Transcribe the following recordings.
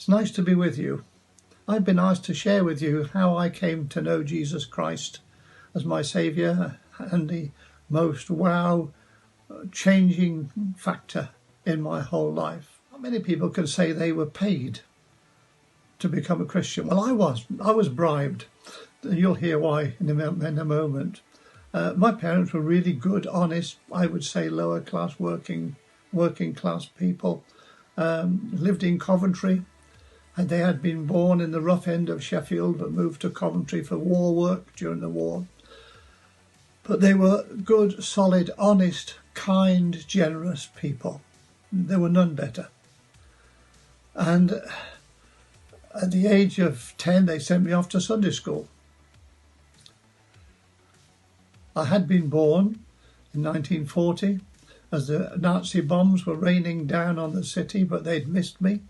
It's nice to be with you. I've been asked to share with you how I came to know Jesus Christ as my Saviour and the most changing factor in my whole life. Not many people can say they were paid to become a Christian. Well, I was bribed. You'll hear why in a moment. My parents were really good, honest, I would say lower class working class people. Lived in Coventry, and they had been born in the rough end of Sheffield but moved to Coventry for war work during the war. But they were good, solid, honest, kind, generous people. There were none better. And at the age of 10, they sent me off to Sunday school. I had been born in 1940 as the Nazi bombs were raining down on the city, but they'd missed me.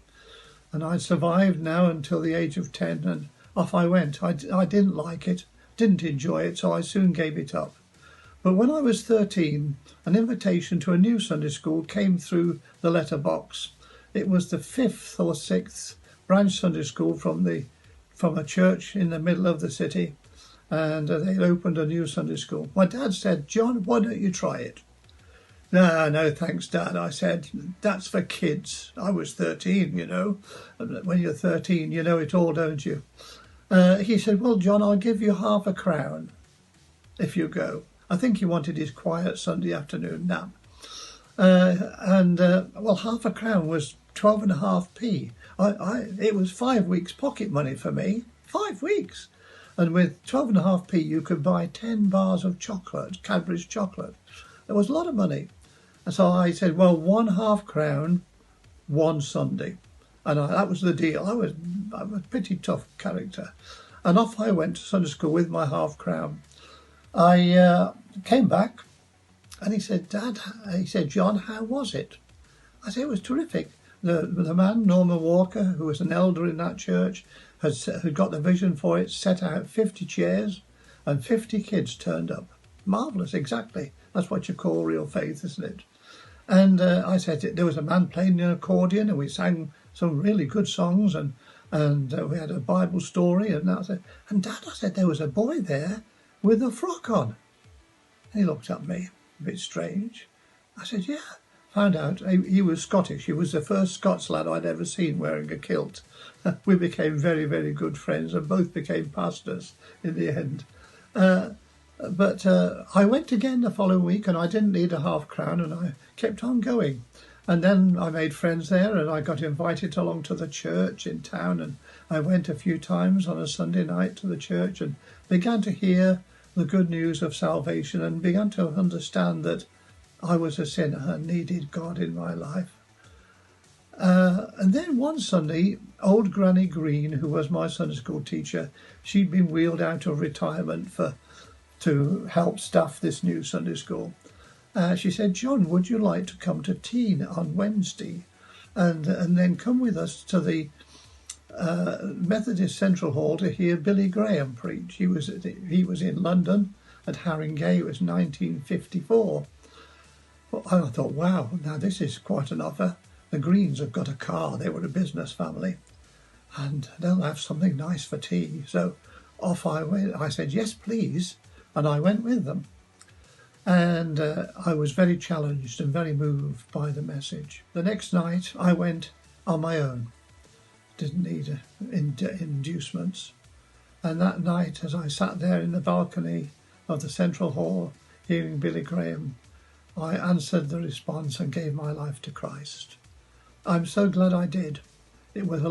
And I'd survived now until the age of 10, and off I went. I didn't like it, didn't enjoy it, so I soon gave it up. But when I was 13, an invitation to a new Sunday school came through the letterbox. It was the 5th or 6th branch Sunday school from a church in the middle of the city, and they opened a new Sunday school. My dad said, "John, why don't you try it?" No, thanks, Dad, I said. That's for kids. I was 13, you know. When you're 13, you know it all, don't you? He said, "Well, John, I'll give you £0.50 if you go." I think he wanted his quiet Sunday afternoon nap. Well, £0.50 was 12.5p. It was 5 weeks pocket money for me. 5 weeks. And with 12.5p, you could buy 10 bars of chocolate, Cadbury's chocolate. It was a lot of money. And so I said, well, £0.50, one Sunday. And that was the deal. I was a pretty tough character. And off I went to Sunday school with my £0.50. I came back and he said, "Dad," he said, "John, how was it?" I said, "It was terrific." The man, Norman Walker, who was an elder in that church, had got the vision for it, set out 50 chairs and 50 kids turned up. Marvellous, exactly. That's what you call real faith, isn't it? And I said, there was a man playing an accordion and we sang some really good songs and we had a Bible story and that. And Dad, I said, there was a boy there with a frock on. And he looked at me, a bit strange. I said, yeah. Found out he was Scottish. He was the first Scots lad I'd ever seen wearing a kilt. We became very, very good friends and both became pastors in the end. But I went again the following week and I didn't need £0.50 and I kept on going. And then I made friends there and I got invited along to the church in town, and I went a few times on a Sunday night to the church and began to hear the good news of salvation and began to understand that I was a sinner and needed God in my life. And then one Sunday, old Granny Green, who was my Sunday school teacher, she'd been wheeled out of retirement to help staff this new Sunday school. She said, "John, would you like to come to tea on Wednesday and then come with us to the Methodist Central Hall to hear Billy Graham preach?" He was in London at Haringey. It was 1954. Well, I thought, wow, now this is quite an offer. The Greens have got a car. They were a business family and they'll have something nice for tea. So off I went. I said, yes, please. And I went with them. And I was very challenged and very moved by the message. The next night I went on my own. Didn't need inducements. And that night, as I sat there in the balcony of the Central Hall hearing Billy Graham, I answered the response and gave my life to Christ. I'm so glad I did. It was a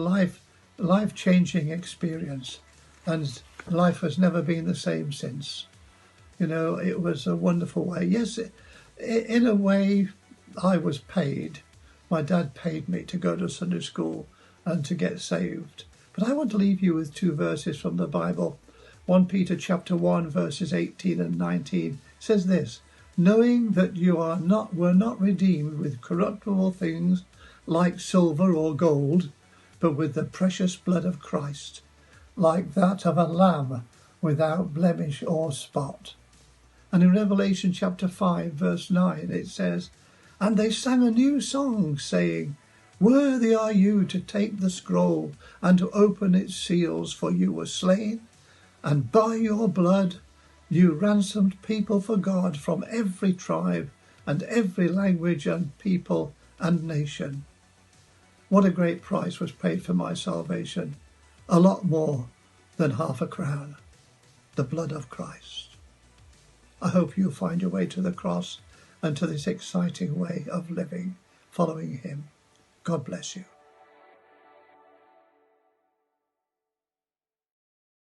life-changing experience, and life has never been the same since. You know, it was a wonderful way. Yes, in a way, I was paid. My dad paid me to go to Sunday school and to get saved. But I want to leave you with 2 verses from the Bible. 1 Peter chapter 1, verses 18 and 19 says this: "Knowing that you were not redeemed with corruptible things like silver or gold, but with the precious blood of Christ, like that of a lamb without blemish or spot." And in Revelation chapter 5, verse 9, it says, "And they sang a new song, saying, Worthy are you to take the scroll and to open its seals, for you were slain, and by your blood you ransomed people for God from every tribe and every language and people and nation. What a great price was paid for my salvation, a lot more than half a crown, the blood of Christ. I hope you'll find your way to the cross and to this exciting way of living, following him. God bless you.